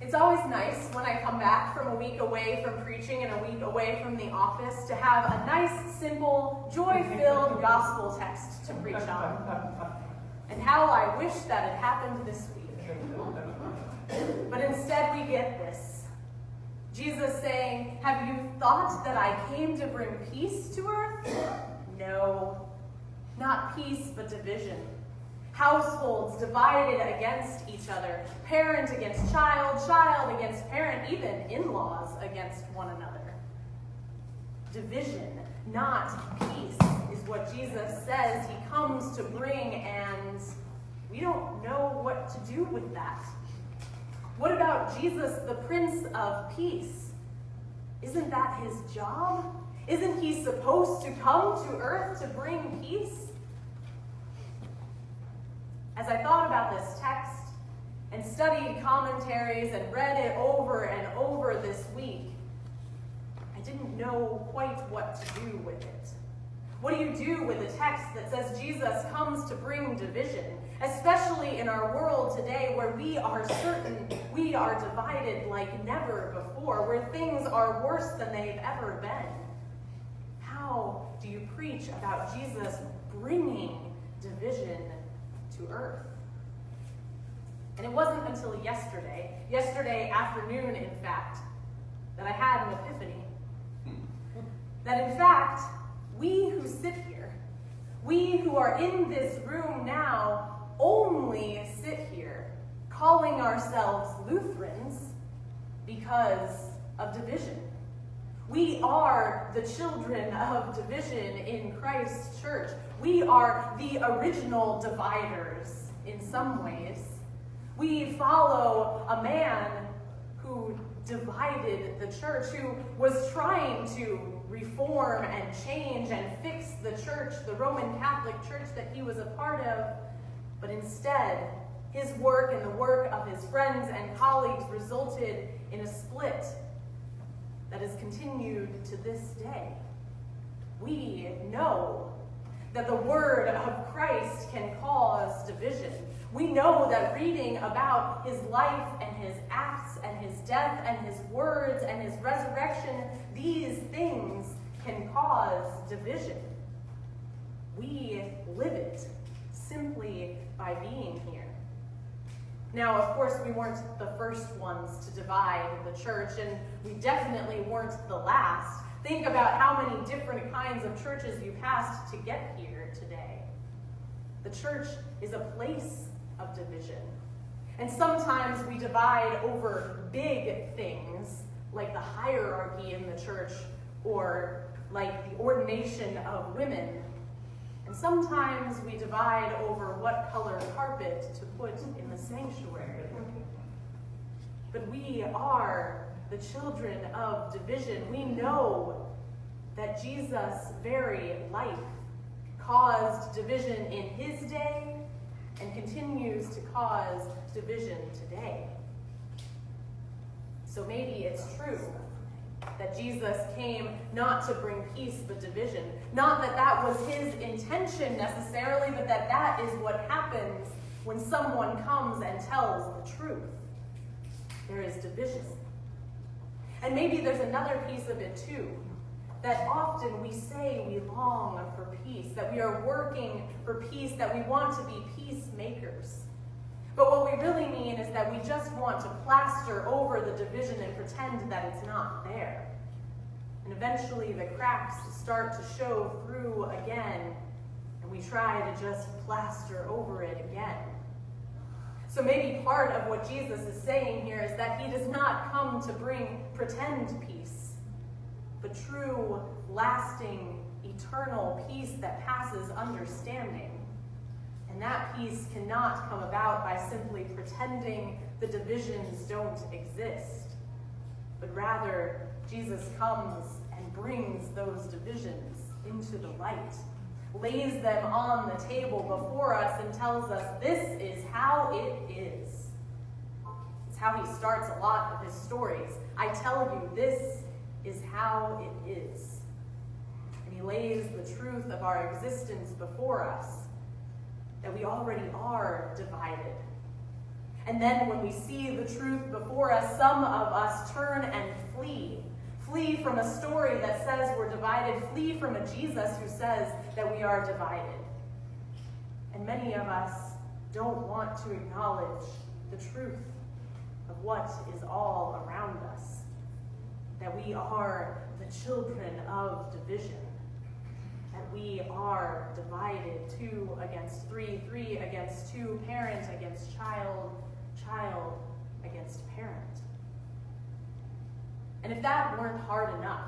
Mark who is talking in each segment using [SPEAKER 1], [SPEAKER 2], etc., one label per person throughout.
[SPEAKER 1] It's always nice when I come back from a week away from preaching and a week away from the office to have a nice, simple, joy-filled gospel text to preach on. And how I wish that had happened this week. But instead we get this. Jesus saying, "Have you thought that I came to bring peace to earth? No, not peace, but division. Households divided against each other, parent against child, child against parent, even in-laws against one another. Division, not peace, is what Jesus says he comes to bring, and we don't know what to do with that. What about Jesus, the Prince of Peace? Isn't that his job? Isn't he supposed to come to earth to bring peace? As I thought about this text and studied commentaries and read it over and over this week, I didn't know quite what to do with it. What do you do with a text that says Jesus comes to bring division, especially in our world today where we are certain we are divided like never before, where things are worse than they've ever been? How do you preach about Jesus bringing division to earth? And it wasn't until yesterday afternoon, in fact, that I had an epiphany. That in fact, we who sit here, we who are in this room now, only sit here calling ourselves Lutherans because of division. We are the children of division in Christ's church. We are the original dividers in some ways. We follow a man who divided the church, who was trying to reform and change and fix the church, the Roman Catholic Church that he was a part of, but instead, his work and the work of his friends and colleagues resulted in a split that has continued to this day. We know that the word of Christ can cause division. We know that reading about his life and his acts and his death and his words and his resurrection, these things can cause division. We live it simply by being here. Now, of course, we weren't the first ones to divide the church, and we definitely weren't the last. Think about how many different kinds of churches you passed to get here today. The church is a place of division. And sometimes we divide over big things, like the hierarchy in the church, or like the ordination of women. And sometimes we divide over what color carpet to put in the sanctuary. But we are the children of division. We know that Jesus' very life caused division in his day and continues to cause division today. So maybe it's true that Jesus came not to bring peace but division. Not that that was his intention necessarily, but that that is what happens when someone comes and tells the truth. There is division. And maybe there's another piece of it too, that often we say we long for peace, that we are working for peace, that we want to be peacemakers. But what we really mean is that we just want to plaster over the division and pretend that it's not there. And eventually the cracks start to show through again, and we try to just plaster over it again. So maybe part of what Jesus is saying here is that he does not come to bring pretend peace, but true, lasting, eternal peace that passes understanding. And that peace cannot come about by simply pretending the divisions don't exist. But rather, Jesus comes and brings those divisions into the light, lays them on the table before us and tells us this is how it is. It's how he starts a lot of his stories. I tell you, this is how it is. And he lays the truth of our existence before us, that we already are divided. And then when we see the truth before us, some of us turn and flee. Flee from a story that says we're divided. Flee from a Jesus who says that we are divided. And many of us don't want to acknowledge the truth of what is all around us. That we are the children of division. That we are divided 2 against 3, 3 against 2, parent against child, child against parent. And if that weren't hard enough,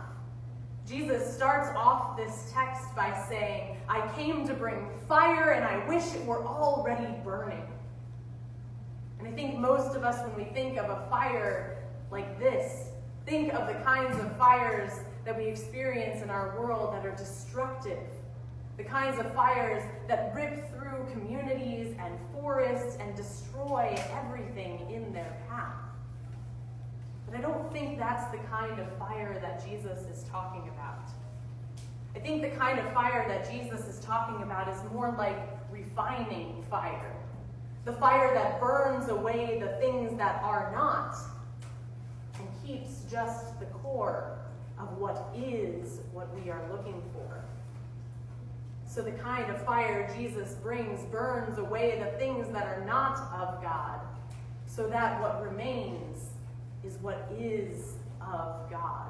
[SPEAKER 1] Jesus starts off this text by saying, I came to bring fire and I wish it were already burning. And I think most of us, when we think of a fire like this, think of the kinds of fires that we experience in our world that are destructive. The kinds of fires that rip through communities and forests and destroy everything in their path. But I don't think that's the kind of fire that Jesus is talking about. I think the kind of fire that Jesus is talking about is more like refining fire. The fire that burns away the things that are not and keeps just the core of what is what we are looking for. So the kind of fire Jesus brings burns away the things that are not of God, so that what remains is what is of God.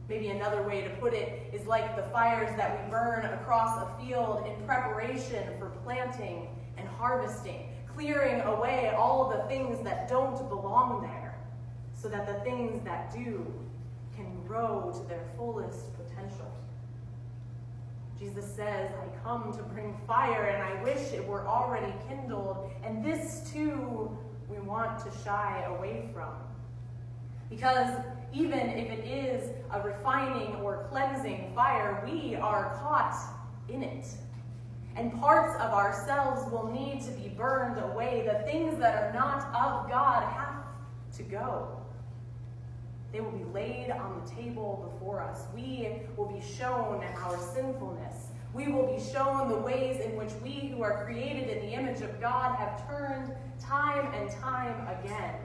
[SPEAKER 1] Maybe another way to put it is like the fires that we burn across a field in preparation for planting and harvesting, clearing away all the things that don't belong there, so that the things that do can grow to their fullest potential. Jesus says, I come to bring fire and I wish it were already kindled, and this too we want to shy away from. Because even if it is a refining or cleansing fire, we are caught in it. And parts of ourselves will need to be burned away. The things that are not of God have to go. They will be laid on the table before us. We will be shown our sinfulness. We will be shown the ways in which we who are created in the image of God have turned time and time again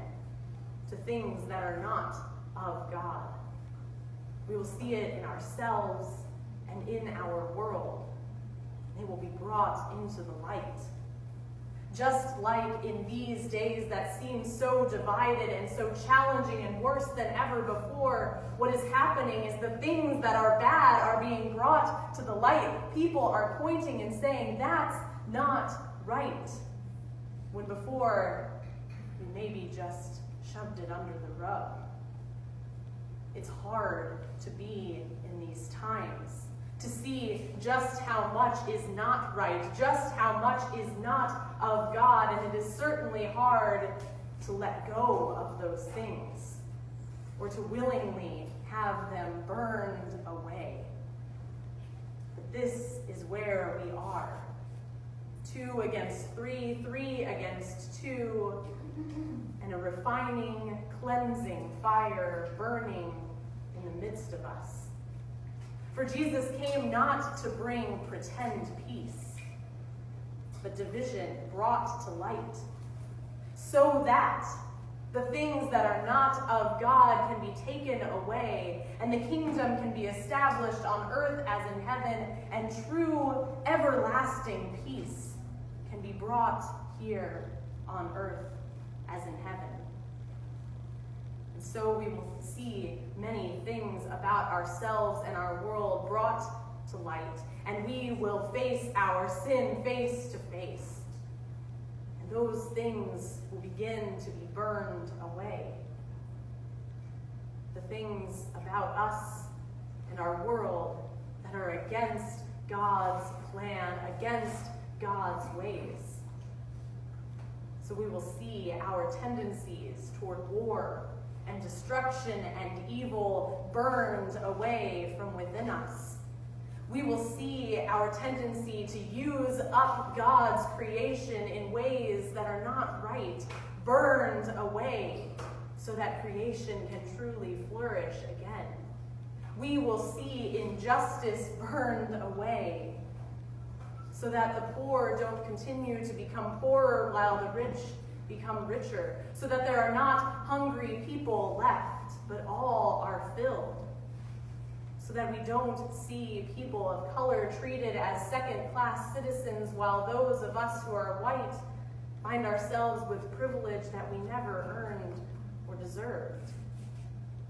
[SPEAKER 1] to things that are not of God. We will see it in ourselves and in our world. They will be brought into the light. Just like in these days that seem so divided and so challenging and worse than ever before, what is happening is the things that are bad are being brought to the light. People are pointing and saying, that's not right. When before, we maybe just shoved it under the rug. It's hard to be in these times, to see just how much is not right, just how much is not of God, and it is certainly hard to let go of those things, or to willingly have them burned away. But this is where we are. 2 against 3, 3 against 2, and a refining, cleansing fire burning in the midst of us. For Jesus came not to bring pretend peace, but division brought to light, so that the things that are not of God can be taken away, and the kingdom can be established on earth as in heaven, and true everlasting peace can be brought here on earth as in heaven. And so we will see many things about ourselves and our world brought to light, and we will face our sin face to face. And those things will begin to be burned away. The things about us and our world that are against God's plan, against God's ways. So we will see our tendencies toward war and destruction and evil burned away from within us. We will see our tendency to use up God's creation in ways that are not right, burned away, so that creation can truly flourish again. We will see injustice burned away, so that the poor don't continue to become poorer while the rich become richer, so that there are not hungry people left, but all are filled. So that we don't see people of color treated as second-class citizens, while those of us who are white find ourselves with privilege that we never earned or deserved.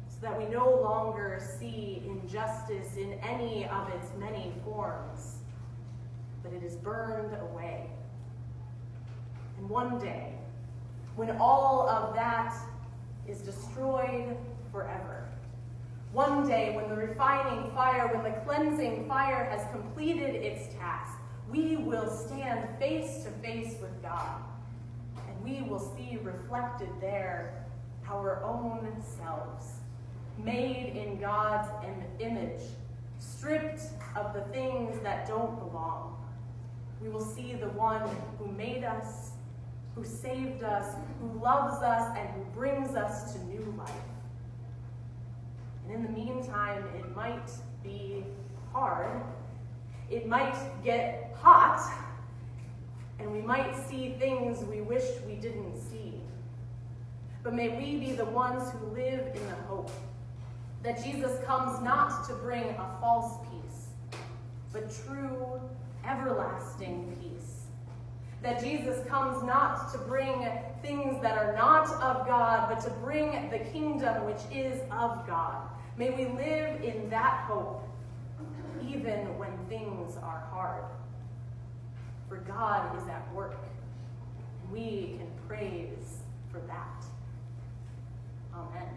[SPEAKER 1] So that we no longer see injustice in any of its many forms, but it is burned away. And one day, when all of that is destroyed forever, one day when the refining fire, when the cleansing fire has completed its task, we will stand face to face with God, and we will see reflected there our own selves, made in God's image, stripped of the things that don't belong. We will see the one who made us, who saved us, who loves us, and who brings us to new life. And in the meantime, it might be hard. It might get hot, and we might see things we wish we didn't see. But may we be the ones who live in the hope that Jesus comes not to bring a false peace, but true, everlasting peace. That Jesus comes not to bring things that are not of God, but to bring the kingdom which is of God. May we live in that hope, even when things are hard. For God is at work, and we can praise for that. Amen.